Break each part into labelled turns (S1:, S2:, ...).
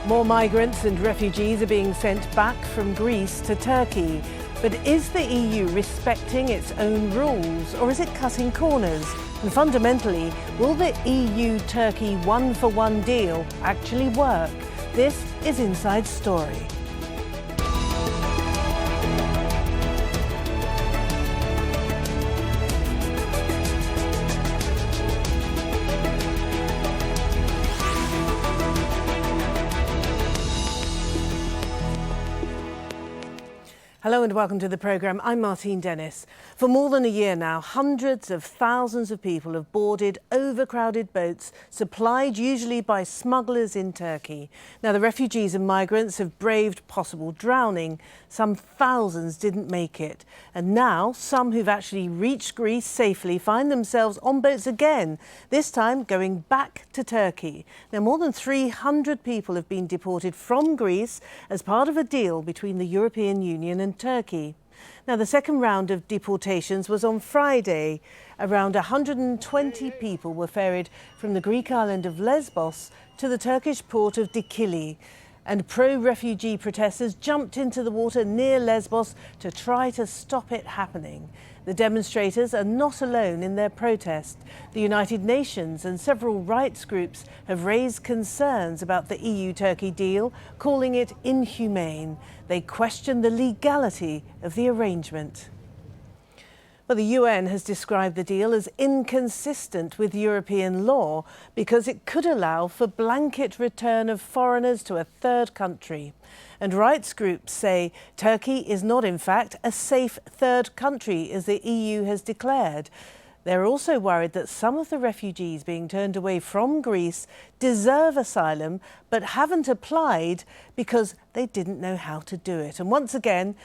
S1: More migrants and refugees are being sent back from Greece to Turkey. But is the EU respecting its own rules, or is it cutting corners? And fundamentally, will the EU-Turkey one-for-one deal actually work? This is Inside Story. Hello and welcome to the programme. I'm Martine Dennis. For more than a year now, hundreds of thousands of people have boarded overcrowded boats supplied usually by smugglers in Turkey. Now, the refugees and migrants have braved possible drowning. Some thousands didn't make it. And now, some who've actually reached Greece safely find themselves on boats again, this time going back to Turkey. Now, more than 300 people have been deported from Greece as part of a deal between the European Union and Turkey. Now, the second round of deportations was on Friday. Around 120 people were ferried from the Greek island of Lesbos to the Turkish port of Dikili. And pro-refugee protesters jumped into the water near Lesbos to try to stop it happening. The demonstrators are not alone in their protest. The United Nations and several rights groups have raised concerns about the EU-Turkey deal, calling it inhumane. They question the legality of the arrangement. Well, the UN has described the deal as inconsistent with European law because it could allow for blanket return of foreigners to a third country. And rights groups say Turkey is not, in fact, a safe third country, as the EU has declared. They're also worried that some of the refugees being turned away from Greece deserve asylum but haven't applied because they didn't know how to do it. And once again,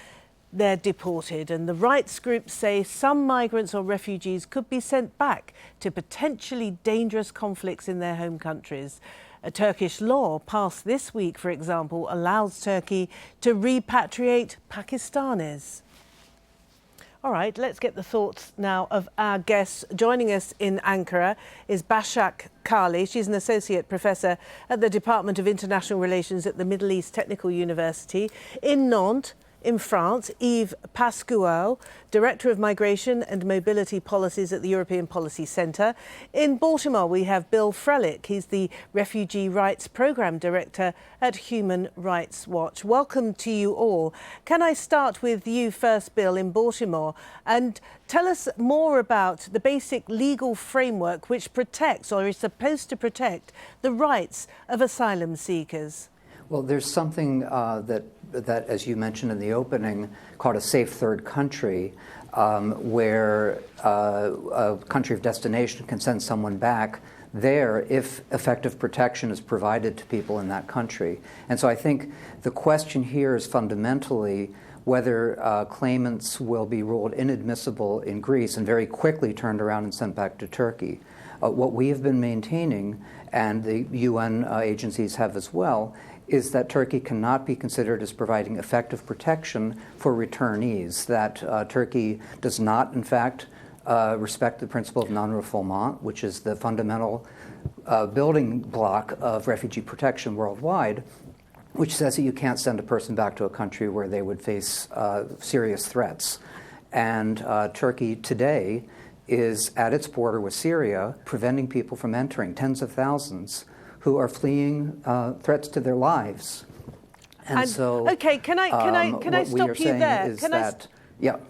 S1: they're deported, and the rights groups say some migrants or refugees could be sent back to potentially dangerous conflicts in their home countries. A Turkish law passed this week, for example, allows Turkey to repatriate Pakistanis. All right, let's get the thoughts now of our guests. Joining us in Ankara is Başak Kali. She's an associate professor at the Department of International Relations at the Middle East Technical University. In Nantes, in France, Yves Pascual, Director of Migration and Mobility Policies at the European Policy Centre. In Baltimore, we have Bill Frelick. He's the Refugee Rights Programme Director at Human Rights Watch. Welcome to you all. Can I start with you first, Bill, in Baltimore, and tell us more about the basic legal framework which protects, or is supposed to protect, the rights of asylum seekers?
S2: Well, there's something that, as you mentioned in the opening, called a safe third country, where a country of destination can send someone back there if effective protection is provided to people in that country. And so I think the question here is fundamentally whether claimants will be ruled inadmissible in Greece and very quickly turned around and sent back to Turkey. What we have been maintaining, and the UN agencies have as well, is that Turkey cannot be considered as providing effective protection for returnees, that Turkey does not, in fact, respect the principle of non-refoulement, which is the fundamental building block of refugee protection worldwide, which says that you can't send a person back to a country where they would face serious threats. And Turkey today is at its border with Syria, preventing people from entering, tens of thousands, who are fleeing threats to their lives. And so,
S1: okay, can I stop you there?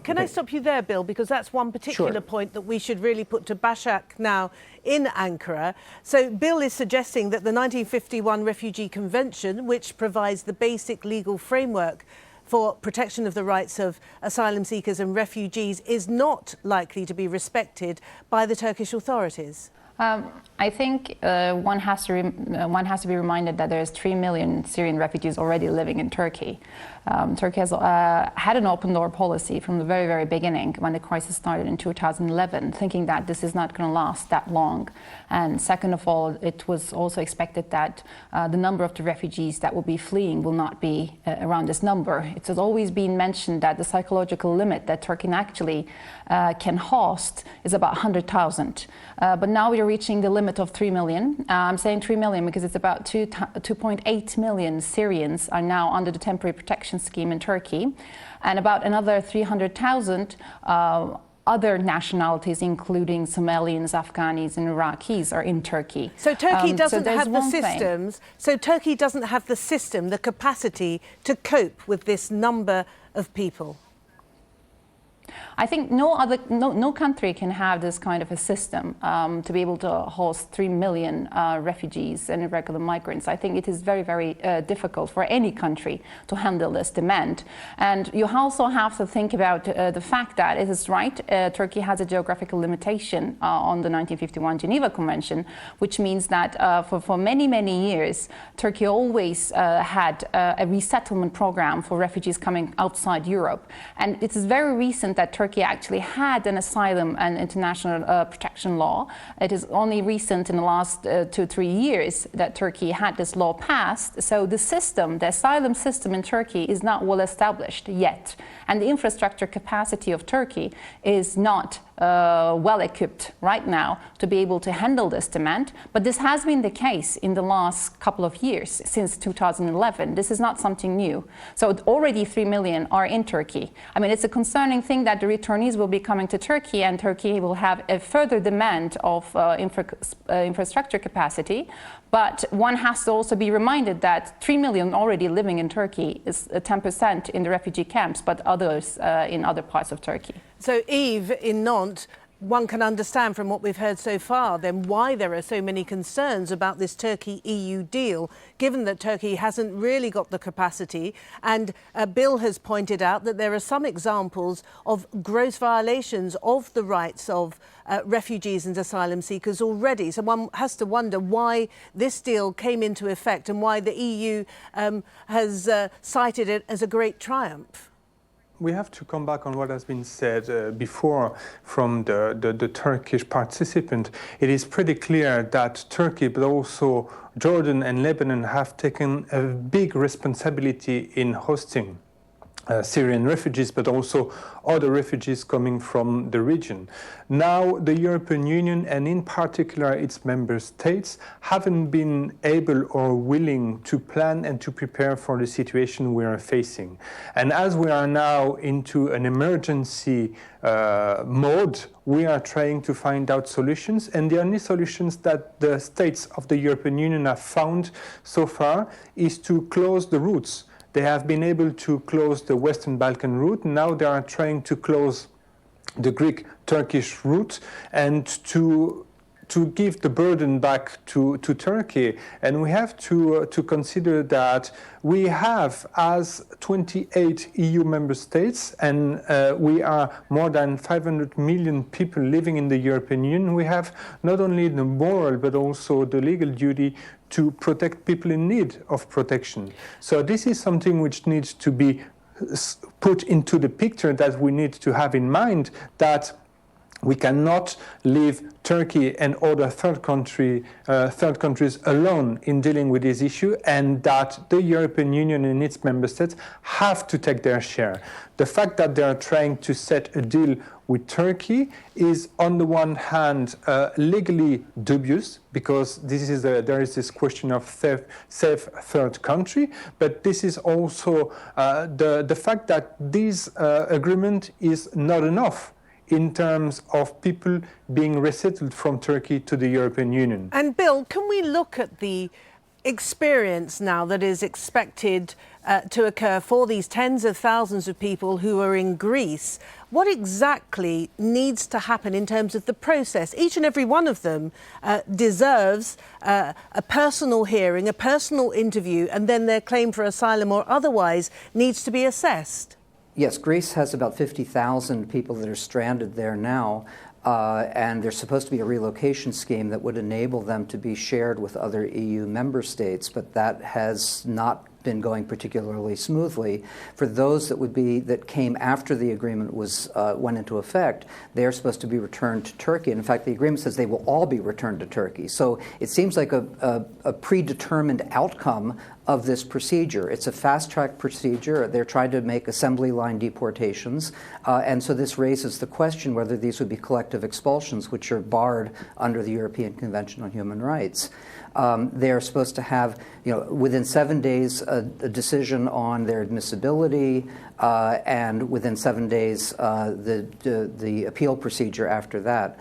S1: Can I stop you there, Bill? Because that's one particular point that we should really put to Başak now in Ankara. So Bill is suggesting that the 1951 Refugee Convention, which provides the basic legal framework for protection of the rights of asylum seekers and refugees, is not likely to be respected by the Turkish authorities.
S3: I think one has to be reminded that there's 3 million Syrian refugees already living in Turkey. Turkey has had an open door policy from the very, very beginning when the crisis started in 2011, thinking that this is not going to last that long. And second of all, it was also expected that the number of the refugees that will be fleeing will not be around this number. It has always been mentioned that the psychological limit that Turkey actually can host is about 100,000. But now we you're reaching the limit of 3 million. I'm saying 3 million because it's about 2.8 million Syrians are now under the temporary protection scheme in Turkey, and about another 300,000 other nationalities, including Somalians, Afghanis, and Iraqis, are in Turkey.
S1: So Turkey doesn't have the systems. So Turkey doesn't have the system, the capacity to cope with this number of people.
S3: I think no country can have this kind of a system to be able to host 3 million refugees and irregular migrants. I think it is very, very difficult for any country to handle this demand. And you also have to think about the fact that it is right, Turkey has a geographical limitation on the 1951 Geneva Convention, which means that for many, many years, Turkey always had a resettlement program for refugees coming outside Europe. And it is very recent that Turkey actually had an asylum and international protection law. It is only recent in the last 2-3 years that Turkey had this law passed. So the system, the asylum system in Turkey is not well established yet. And the infrastructure capacity of Turkey is not well equipped right now to be able to handle this demand. But this has been the case in the last couple of years, since 2011. This is not something new. So already 3 million are in Turkey. I mean, it's a concerning thing that the returnees will be coming to Turkey, and Turkey will have a further demand of infrastructure capacity. But one has to also be reminded that 3 million already living in Turkey is 10% in the refugee camps, but others in other parts of Turkey.
S1: So, Yves, in Nantes, one can understand from what we've heard so far then why there are so many concerns about this Turkey-EU deal, given that Turkey hasn't really got the capacity. And Bill has pointed out that there are some examples of gross violations of the rights of refugees and asylum seekers already. So one has to wonder why this deal came into effect and why the EU has cited it as a great triumph.
S4: We have to come back on what has been said before from the Turkish participant. It is pretty clear that Turkey, but also Jordan and Lebanon, have taken a big responsibility in hosting Syrian refugees, but also other refugees coming from the region. Now, the European Union, and in particular its member states, haven't been able or willing to plan and to prepare for the situation we are facing. And as we are now into an emergency mode, we are trying to find out solutions, and the only solutions that the states of the European Union have found so far is to close the routes. They have been able to close the Western Balkan route. Now they are trying to close the Greek-Turkish route and to give the burden back to Turkey. And we have to consider that we have, as 28 EU member states, and we are more than 500 million people living in the European Union, we have not only the moral but also the legal duty to protect people in need of protection. So this is something which needs to be put into the picture, that we need to have in mind, that we cannot leave Turkey and other third countries alone in dealing with this issue, and that the European Union and its member states have to take their share. The fact that they are trying to set a deal with Turkey is, on the one hand, legally dubious, because there is this question of safe third country, but this is also the fact that this agreement is not enough in terms of people being resettled from Turkey to the European Union.
S1: And Bill, can we look at the experience now that is expected to occur for these tens of thousands of people who are in Greece? What exactly needs to happen in terms of the process? Each and every one of them deserves a personal hearing, a personal interview, and then their claim for asylum or otherwise needs to be assessed.
S2: Yes, Greece has about 50,000 people that are stranded there now, and there's supposed to be a relocation scheme that would enable them to be shared with other EU member states, but that has not been going particularly smoothly. For those that came after the agreement went into effect, they are supposed to be returned to Turkey. And in fact, the agreement says they will all be returned to Turkey. So it seems like a predetermined outcome of this procedure. It's a fast-track procedure. They're trying to make assembly line deportations, and so this raises the question whether these would be collective expulsions, which are barred under the European Convention on Human Rights. They're supposed to have, within 7 days, a decision on their admissibility, and within 7 days, the appeal procedure after that.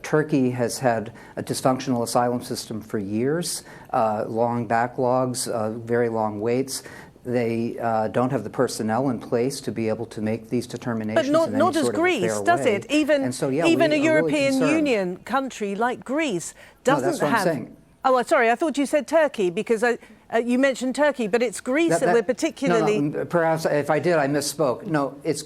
S2: Turkey has had a dysfunctional asylum system for years, long backlogs, very long waits. They don't have the personnel in place to be able to make these determinations.
S1: But not as Greece, does it? Even a European Union country like Greece doesn't have.
S2: That's what I'm saying.
S1: Oh, sorry, I thought you said Turkey because you mentioned Turkey, but it's Greece that we're particularly...
S2: No, perhaps if I did, I misspoke. No, it's...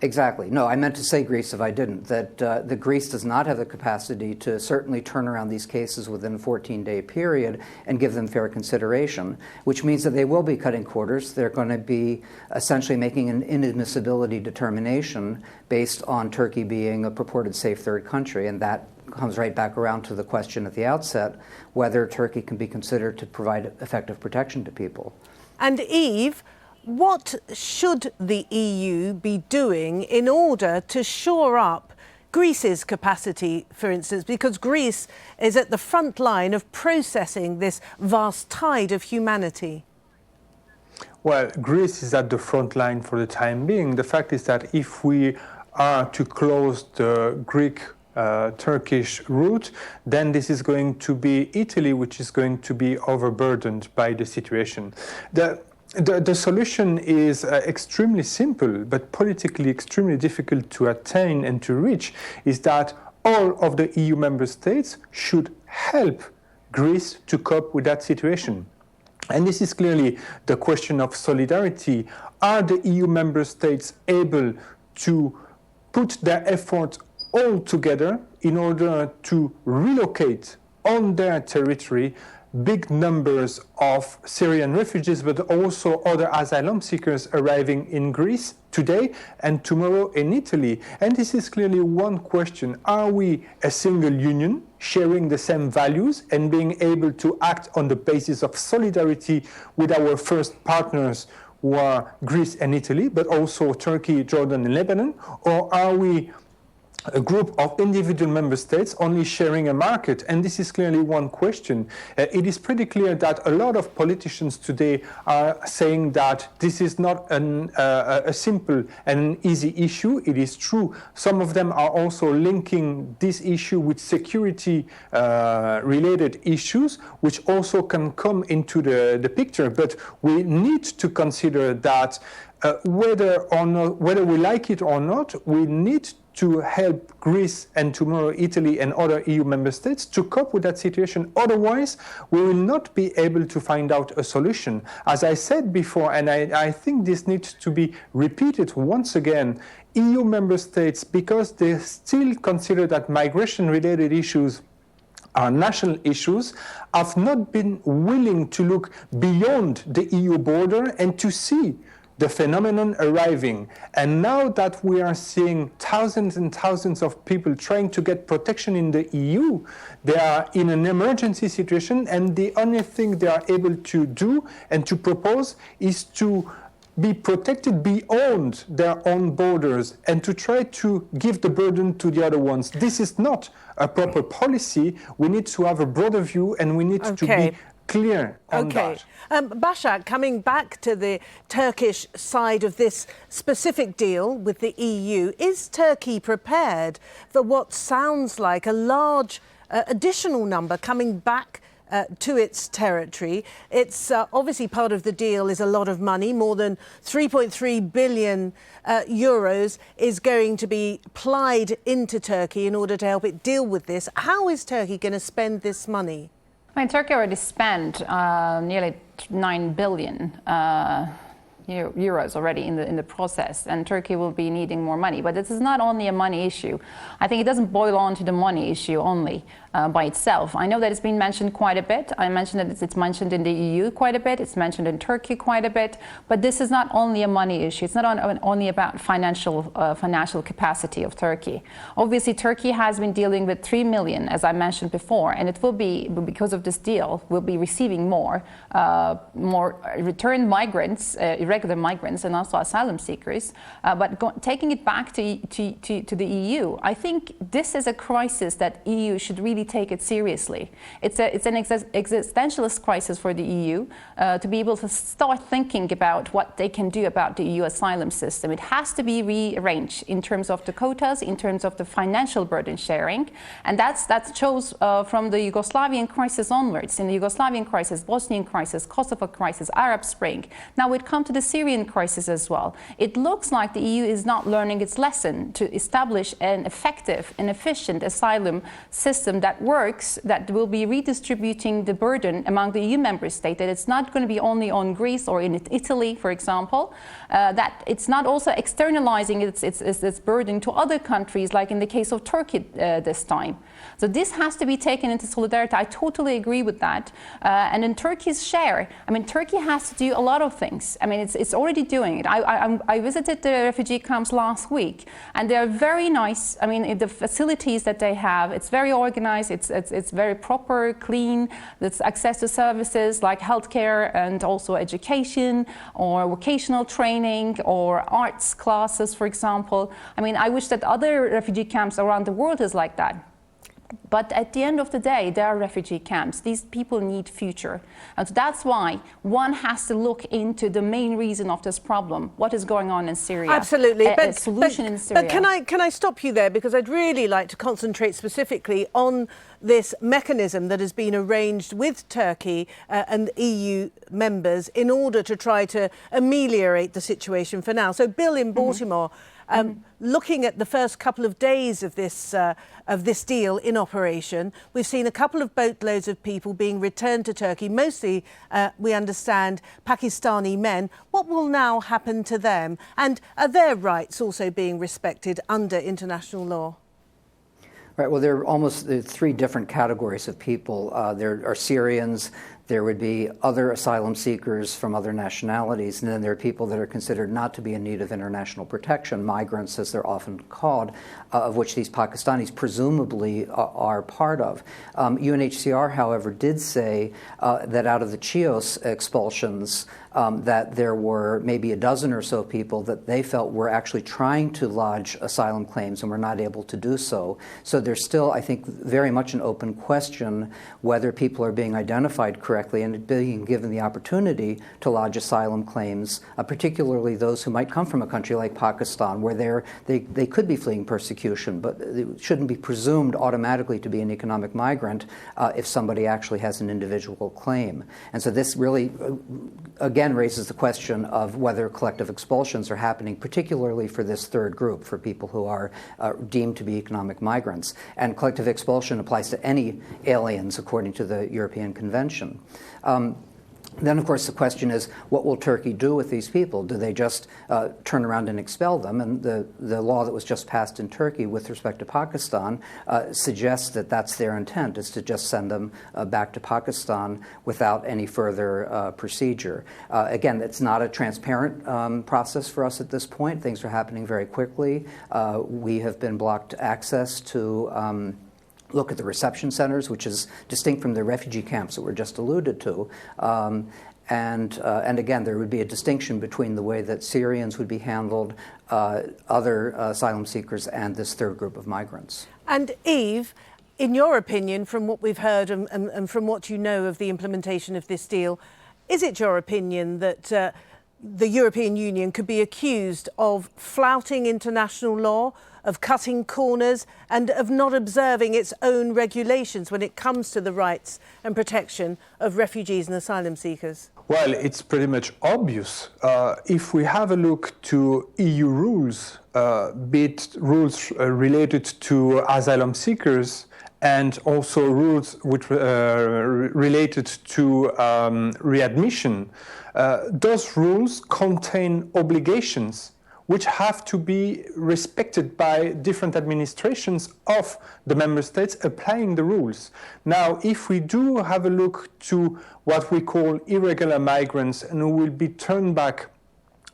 S2: Exactly. No, I meant to say Greece if I didn't, that the Greece does not have the capacity to certainly turn around these cases within a 14-day period and give them fair consideration, which means that they will be cutting quarters. They're going to be essentially making an inadmissibility determination based on Turkey being a purported safe third country, and that comes right back around to the question at the outset, whether Turkey can be considered to provide effective protection to people.
S1: And Eve, what should the EU be doing in order to shore up Greece's capacity, for instance, because Greece is at the front line of processing this vast tide of humanity?
S4: Well, Greece is at the front line for the time being. The fact is that if we are to close the Greek Turkish route, then this is going to be Italy, which is going to be overburdened by the situation. The solution is extremely simple, but politically extremely difficult to attain and to reach, is that all of the EU member states should help Greece to cope with that situation. And this is clearly the question of solidarity. Are the EU member states able to put their effort all together in order to relocate on their territory big numbers of Syrian refugees, but also other asylum seekers arriving in Greece today and tomorrow in Italy? And this is clearly one question. Are we a single union sharing the same values and being able to act on the basis of solidarity with our first partners, who are Greece and Italy, but also Turkey, Jordan, and Lebanon? Or are we a group of individual member states only sharing a market? And this is clearly one question. It is pretty clear that a lot of politicians today are saying that this is not a simple and an easy issue. It is true. Some of them are also linking this issue with security related issues, which also can come into the picture. But we need to consider that whether we like it or not, we need to help Greece and tomorrow Italy and other EU member states to cope with that situation. Otherwise, we will not be able to find out a solution. As I said before, and I think this needs to be repeated once again, EU member states, because they still consider that migration-related issues are national issues, have not been willing to look beyond the EU border and to see the phenomenon arriving. And now that we are seeing thousands and thousands of people trying to get protection in the EU, they are in an emergency situation, and the only thing they are able to do and to propose is to be protected beyond their own borders and to try to give the burden to the other ones. This is not a proper policy. We need to have a broader view, and we need to be clear on that.
S1: Başak, coming back to the Turkish side of this specific deal with the EU, is Turkey prepared for what sounds like a large additional number coming back to its territory? It's obviously part of the deal is a lot of money. More than 3.3 billion euros is going to be plied into Turkey in order to help it deal with this. How is Turkey going to spend this money?
S3: I mean, Turkey already spent nearly 9 billion euros already in the process, and Turkey will be needing more money. But this is not only a money issue. I think it doesn't boil on to the money issue only by itself. I know that it's been mentioned quite a bit. I mentioned that it's mentioned in the EU quite a bit. It's mentioned in Turkey quite a bit. But this is not only a money issue. It's not only about financial capacity of Turkey. Obviously, Turkey has been dealing with 3 million, as I mentioned before, and it will be, because of this deal, will be receiving more returned migrants, irregular migrants, and also asylum seekers. But taking it back to the EU, I think this is a crisis that EU should really take it seriously. It's an existentialist crisis for the EU to be able to start thinking about what they can do about the EU asylum system. It has to be rearranged in terms of the quotas, in terms of the financial burden sharing, and that shows from the Yugoslavian crisis onwards. In the Yugoslavian crisis, Bosnian crisis, Kosovo crisis, Arab Spring. Now we come to the Syrian crisis as well. It looks like the EU is not learning its lesson to establish an effective and efficient asylum system that works, that will be redistributing the burden among the EU member states, that it's not going to be only on Greece or in Italy, for example, that it's not also externalizing its burden to other countries, like in the case of Turkey this time. So this has to be taken into solidarity. I totally agree with that. And in Turkey's share, I mean, Turkey has to do a lot of things. I mean, it's already doing it. I visited the refugee camps last week, and they're very nice. I mean, the facilities that they have, it's very organized, it's very proper, clean. There's access to services like healthcare and also education or vocational training or arts classes, for example. I mean, I wish that other refugee camps around the world is like that. But at the end of the day, there are refugee camps. These people need future. And so that's why one has to look into the main reason of this problem, what is going on in Syria.
S1: Absolutely.
S3: A solution in Syria.
S1: But can I stop you there? Because I'd really like to concentrate specifically on this mechanism that has been arranged with Turkey and EU members in order to try to ameliorate the situation for now. So, Bill, in Baltimore, looking at the first couple of days of this deal in operation, we've seen a couple of boatloads of people being returned to Turkey, mostly, we understand, Pakistani men. What will now happen to them? And are their rights also being respected under international law?
S2: Right. Well, there are almost three different categories of people. There are Syrians. There would be other asylum seekers from other nationalities, and then there are people that are considered not to be in need of international protection, migrants as they're often called, of which these Pakistanis presumably are part of. UNHCR, however, did say that out of the Chios expulsions, that there were maybe a dozen or so people that they felt were actually trying to lodge asylum claims and were not able to do so. So there's still, I think, very much an open question whether people are being identified correctly and being given the opportunity to lodge asylum claims, particularly those who might come from a country like Pakistan, where they could be fleeing persecution, but it shouldn't be presumed automatically to be an economic migrant if somebody actually has an individual claim. And so this really, again, raises the question of whether collective expulsions are happening, particularly for this third group, for people who are deemed to be economic migrants. And collective expulsion applies to any aliens, according to the European Convention. Then, of course, the question is, what will Turkey do with these people? Do they just turn around and expel them? And the law that was just passed in Turkey with respect to Pakistan suggests that that's their intent, is to just send them back to Pakistan without any further procedure. Again, it's not a transparent process for us at this point. Things are happening very quickly. We have been blocked access to look at the reception centers, which is distinct from the refugee camps that were just alluded to. And again, there would be a distinction between the way that Syrians would be handled, other asylum seekers, and this third group of migrants.
S1: And Eve, in your opinion, from what we've heard and from what you know of the implementation of this deal, is it your opinion that the European Union could be accused of flouting international law, of cutting corners, and of not observing its own regulations when it comes to the rights and protection of refugees and asylum seekers?
S4: Well, it's pretty much obvious. If we have a look to EU rules, be it rules related to asylum seekers and also rules which related to readmission, those rules contain obligations which have to be respected by different administrations of the member states applying the rules. Now, if we do have a look to what we call irregular migrants and who will be turned back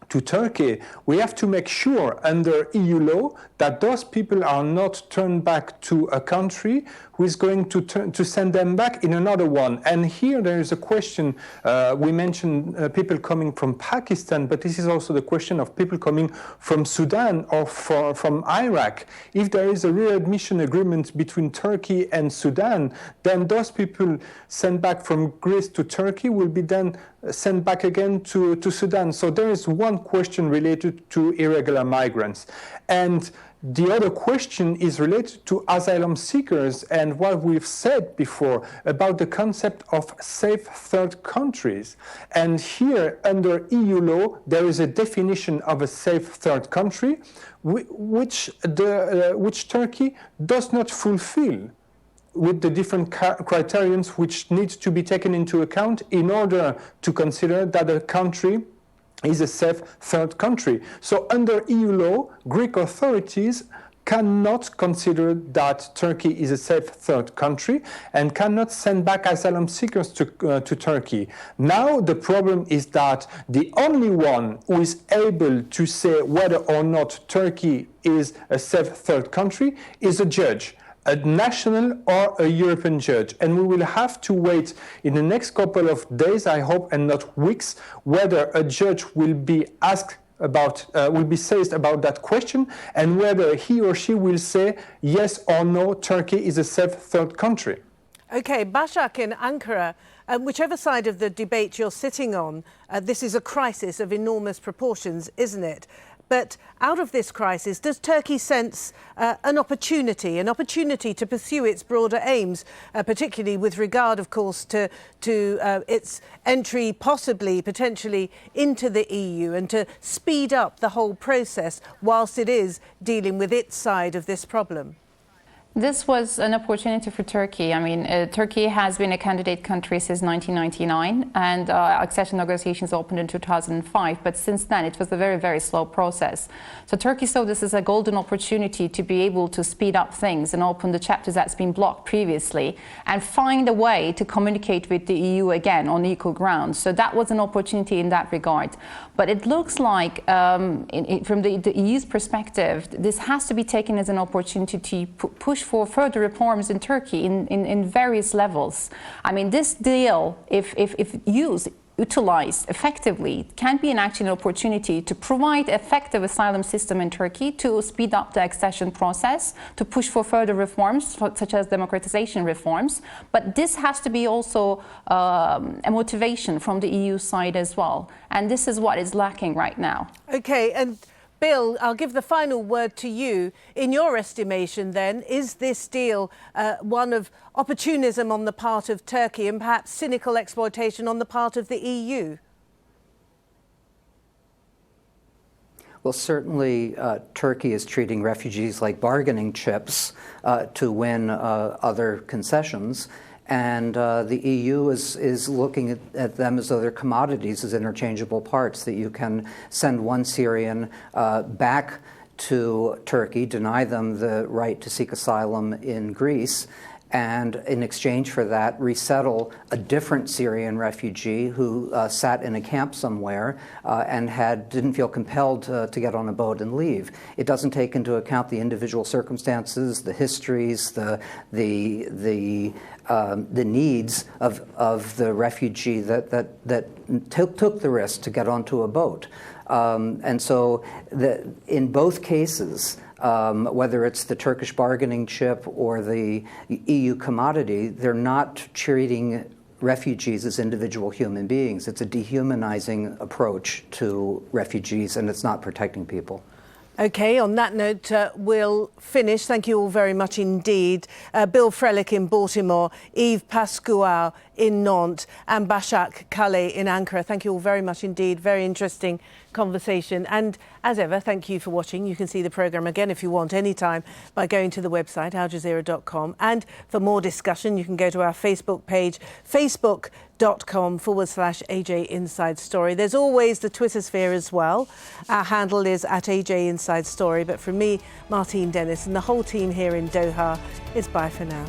S4: to Turkey, we have to make sure under EU law that those people are not turned back to a country who is going to send them back in another one. And here there is a question, we mentioned people coming from Pakistan, but this is also the question of people coming from Sudan or from Iraq. If there is a readmission agreement between Turkey and Sudan, then those people sent back from Greece to Turkey will be then sent back again to Sudan. So there is one question related to irregular migrants. And the other question is related to asylum seekers and what we've said before about the concept of safe third countries. And here, under EU law, there is a definition of a safe third country which Turkey does not fulfill, with the different criterions which need to be taken into account in order to consider that a country is a safe third country. So under EU law, Greek authorities cannot consider that Turkey is a safe third country and cannot send back asylum seekers to Turkey. Now the problem is that the only one who is able to say whether or not Turkey is a safe third country is a judge, a national or a European judge. And we will have to wait in the next couple of days, I hope, and not weeks, whether a judge will be asked about, will be seized about that question, and whether he or she will say yes or no, Turkey is a safe third country.
S1: Okay, Başak in Ankara, whichever side of the debate you're sitting on, this is a crisis of enormous proportions, isn't it? But out of this crisis, does Turkey sense an opportunity to pursue its broader aims, particularly with regard, of course, to its entry, potentially, into the EU, and to speed up the whole process whilst it is dealing with its side of this problem?
S3: This was an opportunity for Turkey. I mean, Turkey has been a candidate country since 1999, and accession negotiations opened in 2005. But since then, it was a very, very slow process. So Turkey saw this as a golden opportunity to be able to speed up things and open the chapters that's been blocked previously, and find a way to communicate with the EU again on equal grounds. So that was an opportunity in that regard. But it looks like, from the EU's perspective, this has to be taken as an opportunity to push for further reforms in Turkey in various levels. I mean, this deal, if utilized effectively, can be an opportunity to provide effective asylum system in Turkey, to speed up the accession process, to push for further reforms, such as democratization reforms. But this has to be also a motivation from the EU side as well. And this is what is lacking right now.
S1: Okay, and Bill, I'll give the final word to you. In your estimation, then, is this deal one of opportunism on the part of Turkey and perhaps cynical exploitation on the part of the EU?
S2: Well, certainly Turkey is treating refugees like bargaining chips to win other concessions. And the EU is looking at them as though they're commodities, as interchangeable parts, that you can send one Syrian back to Turkey, deny them the right to seek asylum in Greece, and in exchange for that, resettle a different Syrian refugee who sat in a camp somewhere and didn't feel compelled to get on a boat and leave. It doesn't take into account the individual circumstances, the histories, the needs of the refugee that took the risk to get onto a boat. And so in both cases, whether it's the Turkish bargaining chip or the EU commodity, they're not treating refugees as individual human beings. It's a dehumanizing approach to refugees, and it's not protecting people.
S1: OK, on that note, we'll finish. Thank you all very much indeed. Bill Frelick in Baltimore, Yves Pascual in Nantes, and Bashak Kale in Ankara. Thank you all very much indeed. Very interesting conversation. And as ever, thank you for watching. You can see the programme again if you want anytime by going to the website, aljazeera.com. And for more discussion, you can go to our Facebook page, facebook.com/AJ Inside Story. There's always the Twitter sphere as well. Our handle is @AJ Inside Story. But from me, Martine Dennis, and the whole team here in Doha, it's bye for now.